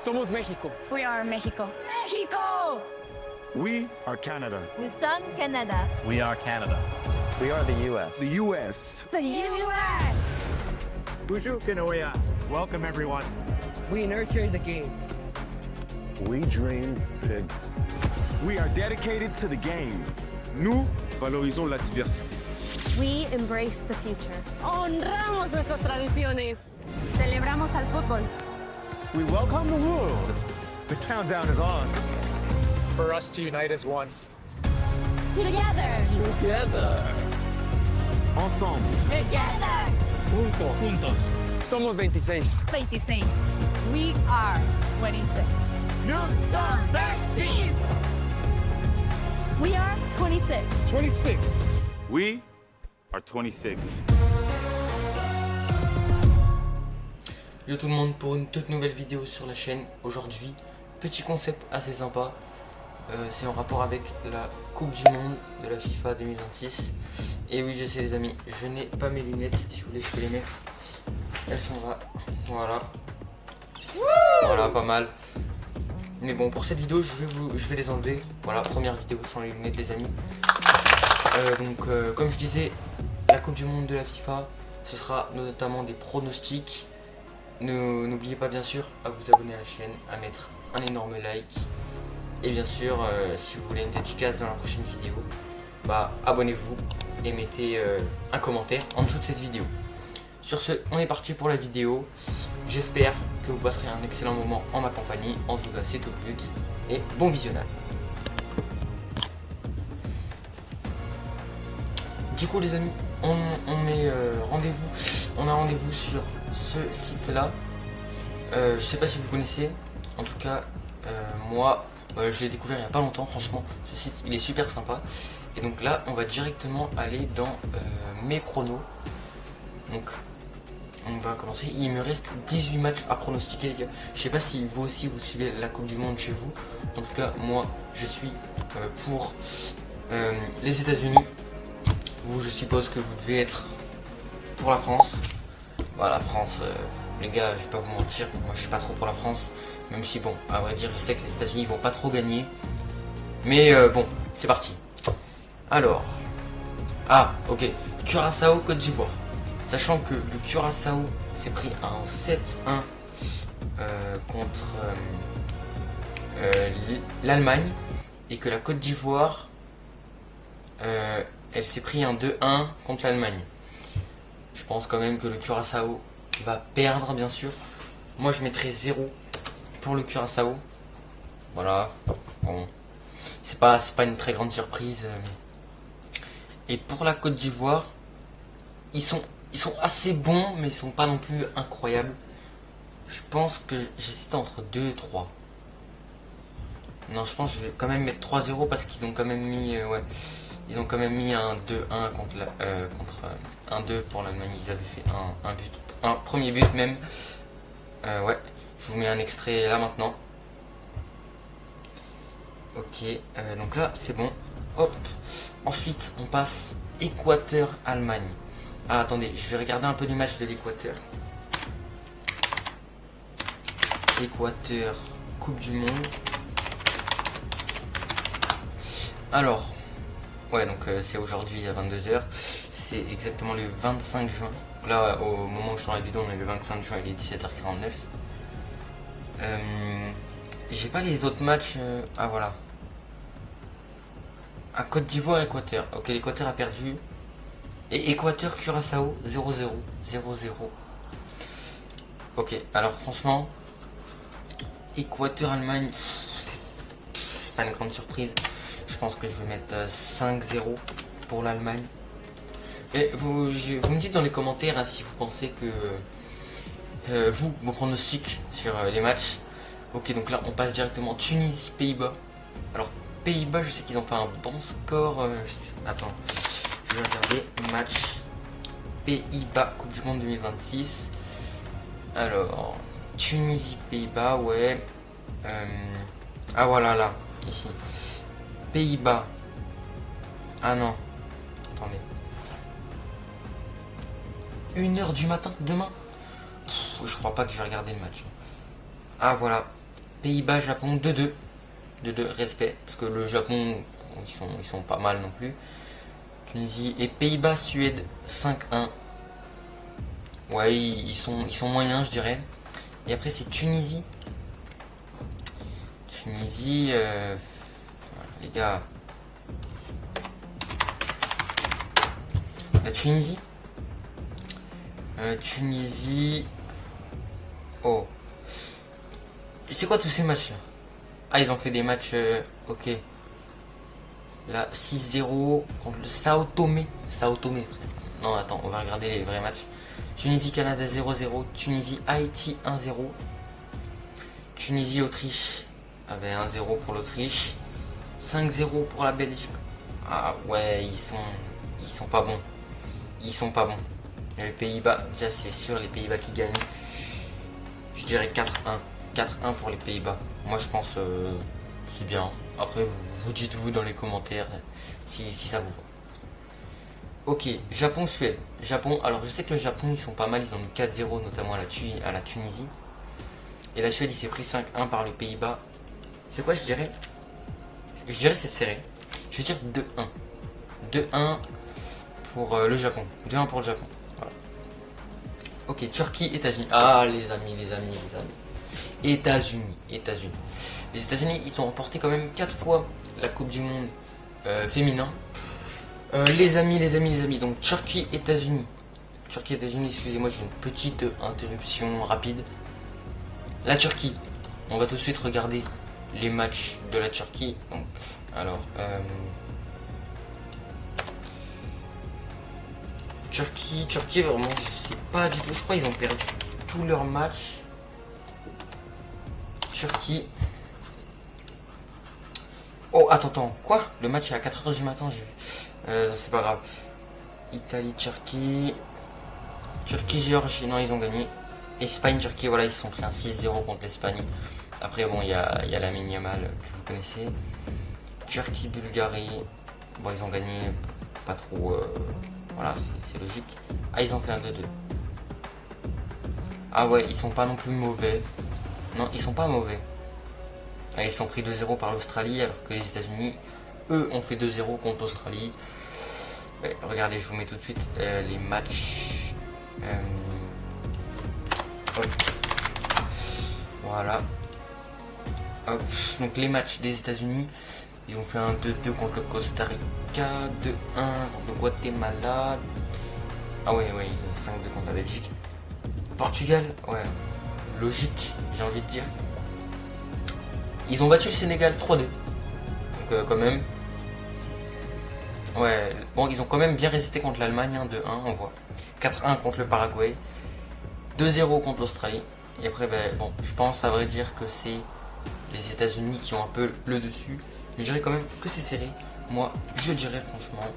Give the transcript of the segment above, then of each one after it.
Somos México. We are Mexico. Mexico! We are Canada. Nous sommes Canada. We are Canada. We are the U.S. The U.S. The U.S. Bonjour, Kanoya. Welcome, everyone. We nurture the game. We dream big. We are dedicated to the game. Nous valorisons la diversité. We embrace the future. Honramos nuestras tradiciones. Celebramos al fútbol. We welcome the world. The countdown is on. For us to unite as one. Together. Ensemble. Together. Juntos. Somos 26. 26. We are 26. Nous sommes 26. We are 26. 26. We are 26. Yo tout le monde, pour une toute nouvelle vidéo sur la chaîne. Aujourd'hui, petit concept assez sympa. C'est en rapport avec la Coupe du Monde de la FIFA 2026. Et oui, je sais les amis, je n'ai pas mes lunettes. Si vous voulez, je peux les mettre. Elles sont là. Voilà. Voilà, pas mal. Mais bon, pour cette vidéo, je vais les enlever. Voilà, première vidéo sans les lunettes les amis. Comme je disais, la Coupe du Monde de la FIFA, ce sera notamment des pronostics. N'oubliez pas bien sûr à vous abonner à la chaîne, à mettre un énorme like. Et bien sûr, si vous voulez une dédicace dans la prochaine vidéo, bah abonnez-vous et mettez un commentaire en dessous de cette vidéo. Sur ce, on est parti pour la vidéo. J'espère que vous passerez un excellent moment en ma compagnie. En tout cas, c'est tout le but. Et bon visionnage. Du coup les amis, on a rendez-vous sur ce site là. Je sais pas si vous connaissez. En tout cas, moi je l'ai découvert il n'y a pas longtemps. Franchement, ce site il est super sympa. Et donc là, on va directement aller dans mes pronos. Donc on va commencer. Il me reste 18 matchs à pronostiquer les gars. Je sais pas si vous aussi vous suivez la Coupe du Monde chez vous. En tout cas, moi je suis pour les États-Unis. Vous, je suppose que vous devez être pour la France. Voilà, la France, les gars, je vais pas vous mentir, moi je suis pas trop pour la France. Même si bon, à vrai dire, je sais que les États-Unis vont pas trop gagner. Mais bon, c'est parti. Alors, ok, Curaçao, Côte d'Ivoire. Sachant que le Curaçao s'est pris un 7-1 contre l'Allemagne. Et que la Côte d'Ivoire, elle s'est pris un 2-1 contre l'Allemagne. Je pense quand même que le Curaçao va perdre, bien sûr. Moi, je mettrai 0 pour le Curaçao. Voilà. Bon, c'est pas une très grande surprise. Et pour la Côte d'Ivoire, ils sont assez bons, mais ils sont pas non plus incroyables. Je pense que j'hésite entre 2 et 3. Non, je pense que je vais quand même mettre 3-0 parce qu'ils ont quand même mis... Ils ont quand même mis un 2-1 contre un 2 pour l'Allemagne. Ils avaient fait un but, un premier but même. Ouais, je vous mets un extrait là maintenant. Ok, donc là c'est bon. Hop. Ensuite on passe Équateur-Allemagne. Ah attendez, je vais regarder un peu les matchs de l'Équateur. Équateur, Coupe du Monde. Alors... Ouais, donc c'est aujourd'hui à 22 h. C'est exactement le 25 juin. Donc là, au moment où je tourne la vidéo, on est le 25 juin, il est 17h49. J'ai pas les autres matchs. Ah voilà. À Côte d'Ivoire, Équateur. Ok, l'Équateur a perdu. Et Équateur, Curaçao, 0-0. 0-0. Ok, alors franchement, Équateur, Allemagne, c'est pas une grande surprise. Je pense que je vais mettre 5-0 pour l'Allemagne. Et vous me dites dans les commentaires hein, si vous pensez que vos pronostics sur les matchs. Ok, donc là on passe directement Tunisie, Pays-Bas. Alors Pays-Bas, je sais qu'ils ont fait un bon score. Attends, je vais regarder match Pays-Bas Coupe du Monde 2026. Alors Tunisie, Pays-Bas, ouais. Ah voilà là, ici. Pays-Bas. Ah non. Attendez. 1 h du matin demain. Je crois pas que je vais regarder le match. Ah voilà. Pays-Bas, Japon, 2-2. 2-2, respect. Parce que le Japon, ils sont pas mal non plus. Tunisie et Pays-Bas, Suède, 5-1. Ouais, ils sont moyens, je dirais. Et après, c'est Tunisie. Tunisie, les gars. La Tunisie. Tunisie. Oh. C'est quoi tous ces matchs là? Ah, ils ont fait des matchs. Ok. Là, 6-0 contre le Sao Tomé. Sao Tomé. Non, attends, on va regarder les vrais matchs. Tunisie-Canada 0-0. Tunisie-Haïti 1-0. Tunisie-Autriche. Ah ben 1-0 pour l'Autriche. 5-0 pour la Belgique. Ah ouais, ils sont pas bons. Ils sont pas bons. Les Pays-Bas, déjà c'est sûr les Pays-Bas qui gagnent. Je dirais 4-1. 4-1 pour les Pays-Bas. Moi je pense c'est bien. Après vous dites-vous dans les commentaires si ça vous va. Ok, Japon-Suède. Japon, alors je sais que le Japon ils sont pas mal, ils ont mis 4-0 notamment à la Tunisie. Et la Suède il s'est pris 5-1 par les Pays-Bas. C'est quoi je dirais? Je dirais c'est serré. Je vais dire 2-1. 2-1 pour le Japon. 2-1 pour le Japon. Voilà. Ok, Turquie, États-Unis. Ah les amis. États-Unis. Les États-Unis, ils ont remporté quand même 4 fois la Coupe du Monde féminin. Les amis. Donc Turquie, États-Unis. Excusez-moi, j'ai une petite interruption rapide. La Turquie. On va tout de suite regarder les matchs de la Turquie. Donc, alors, Turquie, vraiment, je sais pas du tout. Je crois qu'ils ont perdu tous leurs matchs. Turquie. Oh, attends, quoi? Le match est à 4h du matin, j'ai vu. C'est pas grave. Italie, Turquie. Turquie, Géorgie, non, ils ont gagné. Espagne, Turquie, voilà, ils se sont pris un 6-0 contre l'Espagne. Après, bon, il y a la Yamal que vous connaissez. Turquie, Bulgarie. Bon, ils ont gagné pas trop. Voilà, c'est logique. Ah, ils ont fait un 2-2. Ah ouais, ils sont pas non plus mauvais. Non, ils sont pas mauvais. Ah, ils sont pris 2-0 par l'Australie, alors que les États-Unis, eux, ont fait 2-0 contre l'Australie. Ouais, regardez, je vous mets tout de suite les matchs. Ouais. Voilà. Hop. Donc les matchs des États-Unis, ils ont fait un 2-2 contre le Costa Rica, 2-1 contre le Guatemala. Ah ouais, ils ont 5-2 contre la Belgique. Portugal, ouais, logique, j'ai envie de dire. Ils ont battu le Sénégal 3-2. Donc quand même. Ouais, bon, ils ont quand même bien résisté contre l'Allemagne, 2-1, on voit. 4-1 contre le Paraguay. 2-0 contre l'Australie. Et après, ben, bon, je pense à vrai dire que c'est les États-Unis qui ont un peu le dessus. Mais je dirais quand même que c'est serré. Moi, je dirais franchement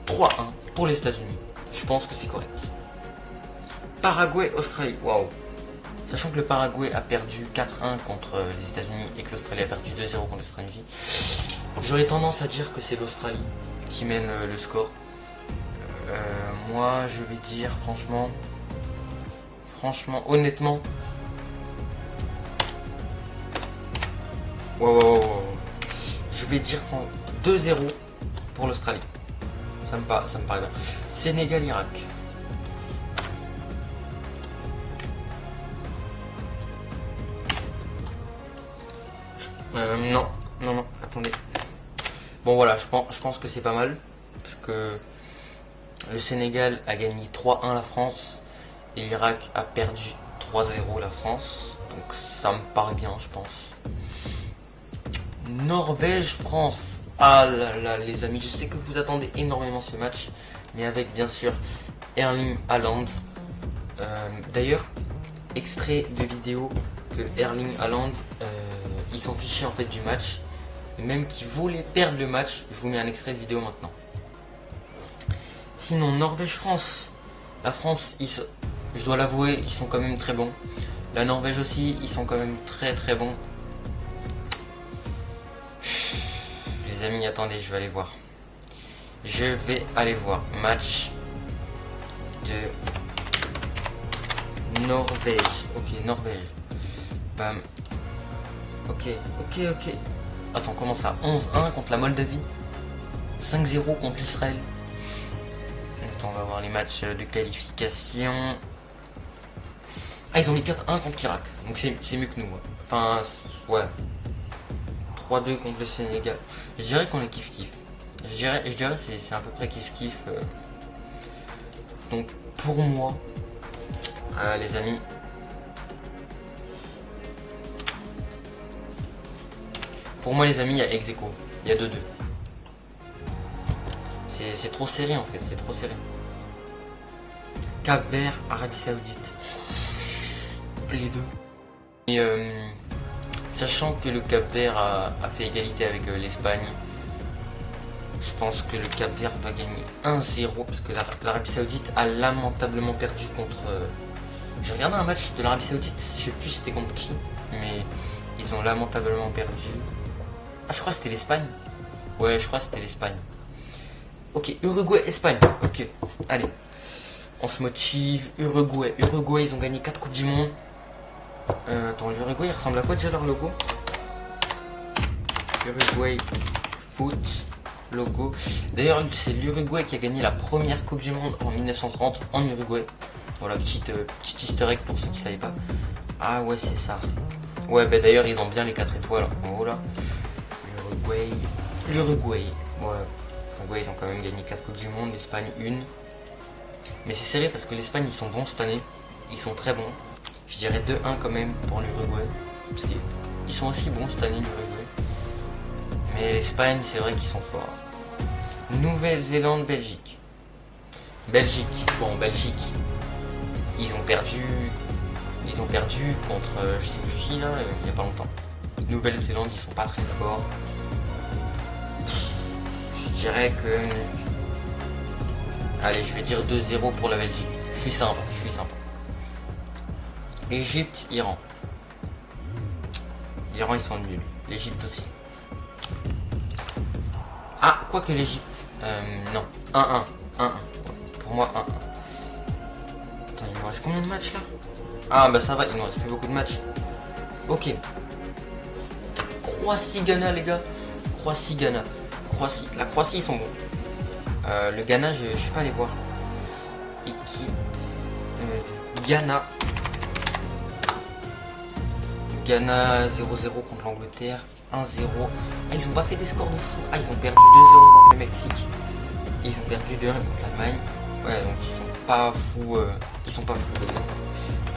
3-1 pour les États-Unis. Je pense que c'est correct. Paraguay, Australie, waouh. Sachant que le Paraguay a perdu 4-1 contre les États-Unis et que l'Australie a perdu 2-0 contre l'Australie, j'aurais tendance à dire que c'est l'Australie qui mène le score. Moi, je vais dire franchement, honnêtement, wow. Je vais dire 2-0 pour l'Australie. Ça me paraît bien. Sénégal, Irak. Non, attendez. Bon voilà, je pense que c'est pas mal. Parce que le Sénégal a gagné 3-1 la France. Et l'Irak a perdu 3-0 la France. Donc ça me paraît bien, je pense. Norvège, France. Ah là là, les amis, je sais que vous attendez énormément ce match. Mais avec bien sûr Erling Haaland. D'ailleurs, extrait de vidéo que Erling Haaland, ils sont fichés en fait du match. Et même qui voulait perdre le match. Je vous mets un extrait de vidéo maintenant. Sinon, Norvège-France. La France, je dois l'avouer, ils sont quand même très bons. La Norvège aussi, ils sont quand même très bons. Les amis, attendez, je vais aller voir. Match de Norvège. Ok, Norvège. Bam. Ok. Attends, comment ça? 11-1 contre la Moldavie, 5-0 contre l'Israël. Attends, on va voir les matchs de qualification. Ah, ils ont mis 4-1 contre l'Irak, donc c'est mieux que nous. Ouais. Enfin, ouais. 3-2 contre le Sénégal. Je dirais qu'on est kiff-kiff. Je dirais c'est à peu près kiff-kiff. Donc, pour moi, les amis, il y a ex aequo. Il y a 2-2. C'est trop serré en fait, c'est trop serré. Cap-Vert, Arabie Saoudite. Les deux. Et sachant que le Cap-Vert a fait égalité avec l'Espagne, je pense que le Cap-Vert va gagner 1-0 parce que l'Arabie Saoudite a lamentablement perdu contre... J'ai regardé un match de l'Arabie Saoudite, je sais plus c'était contre qui, mais ils ont lamentablement perdu. Ah, je crois que c'était l'Espagne. Ouais, je crois que c'était l'Espagne. Ok, Uruguay-Espagne. Ok, allez. On se motive. Uruguay, ils ont gagné 4 Coupes du Monde. Attends, l'Uruguay, il ressemble à quoi déjà leur logo? Uruguay Foot logo. D'ailleurs, c'est l'Uruguay qui a gagné la première Coupe du Monde en 1930 en Uruguay. Voilà, petite easter egg pour ceux qui ne savaient pas. Ah ouais, c'est ça. Ouais, bah d'ailleurs, ils ont bien les 4 étoiles en haut là. L'Uruguay. Ouais, l'Uruguay, ils ont quand même gagné 4 Coupes du Monde, l'Espagne 1. Mais c'est serré parce que l'Espagne, ils sont bons cette année. Ils sont très bons. Je dirais 2-1 quand même pour l'Uruguay. Parce qu'ils sont aussi bons cette année, l'Uruguay. Mais l'Espagne, c'est vrai qu'ils sont forts. Nouvelle-Zélande, Belgique. Belgique, ils ont perdu contre je sais plus qui là, il n'y a pas longtemps. Nouvelle-Zélande, ils sont pas très forts. Je dirais que... Allez, je vais dire 2-0 pour la Belgique. Je suis sympa. Égypte, Iran. L'Iran, ils sont nuls. L'Égypte aussi. Ah, quoique l'Égypte. Non. 1-1. Pour moi, 1-1. Attends, il me reste combien de matchs là? Ah, bah ça va, il me reste plus beaucoup de matchs. Ok. Croatie-Ghana, les gars. Croatie-Ghana. La Croatie, ils sont bons. Le Ghana, je suis pas allé voir. Équipe. Ghana. Ghana 0-0 contre l'Angleterre. 1-0. Ah, ils ont pas fait des scores de fou. Ah, ils ont perdu 2-0 contre le Mexique. Et ils ont perdu 2-1 contre l'Allemagne. Ouais, donc ils sont pas fous. Ils sont pas fous.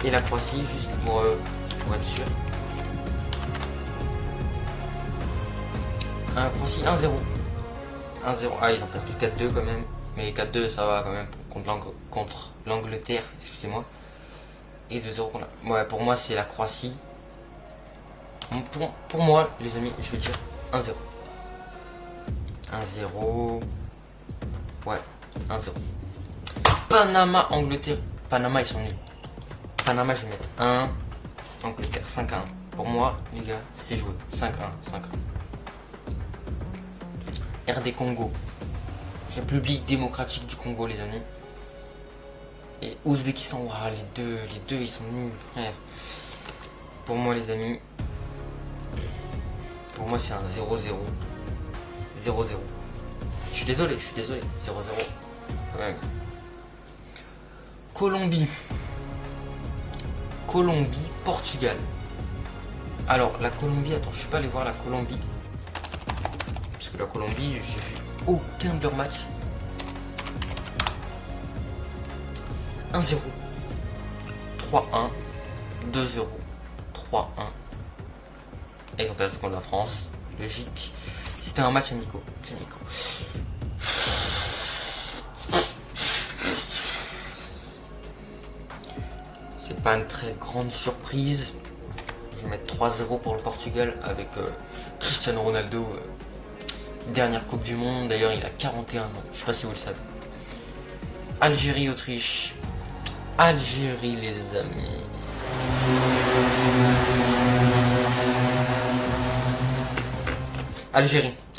Et la Croatie, juste pour être sûr. Croatie 1-0. 1-0. Ah, ils ont perdu 4-2 quand même. Mais 4-2, ça va quand même contre l'Angleterre. Excusez-moi. Et 2-0 contre la... Ouais, pour moi, c'est la Croatie. Pour moi, les amis, je vais dire 1-0. 1-0. Ouais, 1-0. Panama, Angleterre. Panama, ils sont nuls. Panama, je vais mettre 1. Angleterre, 5-1. Pour moi, les gars, c'est joué. 5-1. RD Congo. République démocratique du Congo, les amis. Et Ouzbékistan. Wow, les deux, ils sont nuls, frère. Pour moi, les amis. Pour moi, c'est un 0-0. 0-0. Je suis désolé. 0-0. Ouais. Colombie, Portugal. Alors, la Colombie, attends, je suis pas allé voir la Colombie. Parce que la Colombie, j'ai vu aucun de leurs matchs. 1-0. 3-1. 2-0. 3-1. Et ils ont perdu contre la France. Logique. C'était un match amico. C'est pas une très grande surprise. Je vais mettre 3-0 pour le Portugal avec Cristiano Ronaldo. Dernière Coupe du Monde. D'ailleurs, il a 41 ans. Je sais pas si vous le savez. Algérie, Autriche. Algérie, les amis.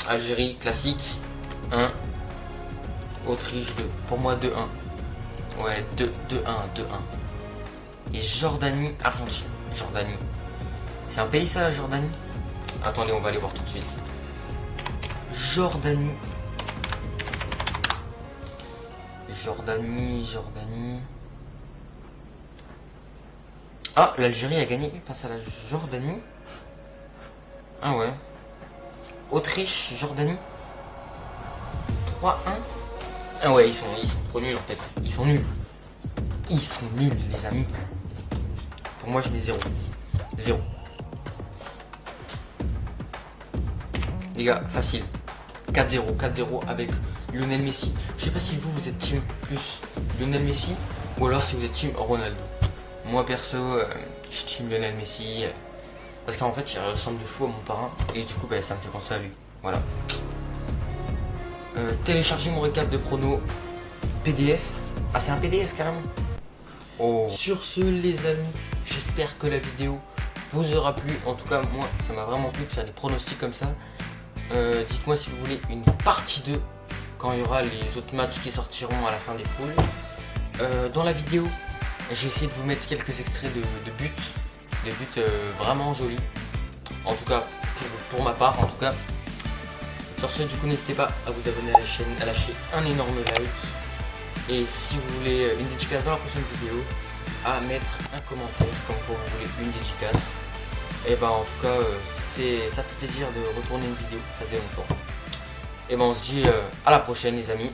Algérie, classique. 1. Autriche 2. Pour moi, 2-1. Ouais, 2-1. Et Jordanie, Argentine. C'est un pays ça, la Jordanie? Attendez, on va aller voir tout de suite. Jordanie. Ah, l'Algérie a gagné face à la Jordanie. Ah ouais. Autriche, Jordanie. 3-1. Ah ouais, ils sont trop nuls en fait. Ils sont nuls. Ils sont nuls, les amis. Pour moi, je mets 0. 0. Les gars, facile. 4-0. 4-0 avec Lionel Messi. Je sais pas si vous êtes team plus Lionel Messi ou alors si vous êtes team Ronaldo. Moi perso, je suis team Lionel Messi. Parce qu'en fait, il ressemble de fou à mon parrain. Et du coup, bah, ça me fait penser à lui. Voilà. Télécharger mon récap de pronos PDF. Ah, c'est un PDF carrément. Oh. Sur ce, les amis, j'espère que la vidéo vous aura plu. En tout cas, moi, ça m'a vraiment plu de faire des pronostics comme ça. Dites-moi si vous voulez une partie 2 quand il y aura les autres matchs qui sortiront à la fin des poules. Dans la vidéo, j'ai essayé de vous mettre quelques extraits de buts. Des buts vraiment jolis. En tout cas, pour ma part, en tout cas. Sur ce, du coup, n'hésitez pas à vous abonner à la chaîne, à lâcher un énorme like. Et si vous voulez une dédicace dans la prochaine vidéo, à mettre un commentaire comme quoi vous voulez une dédicace. Et ben en tout cas, ça fait plaisir de retourner une vidéo, ça faisait longtemps. Et ben on se dit à la prochaine les amis.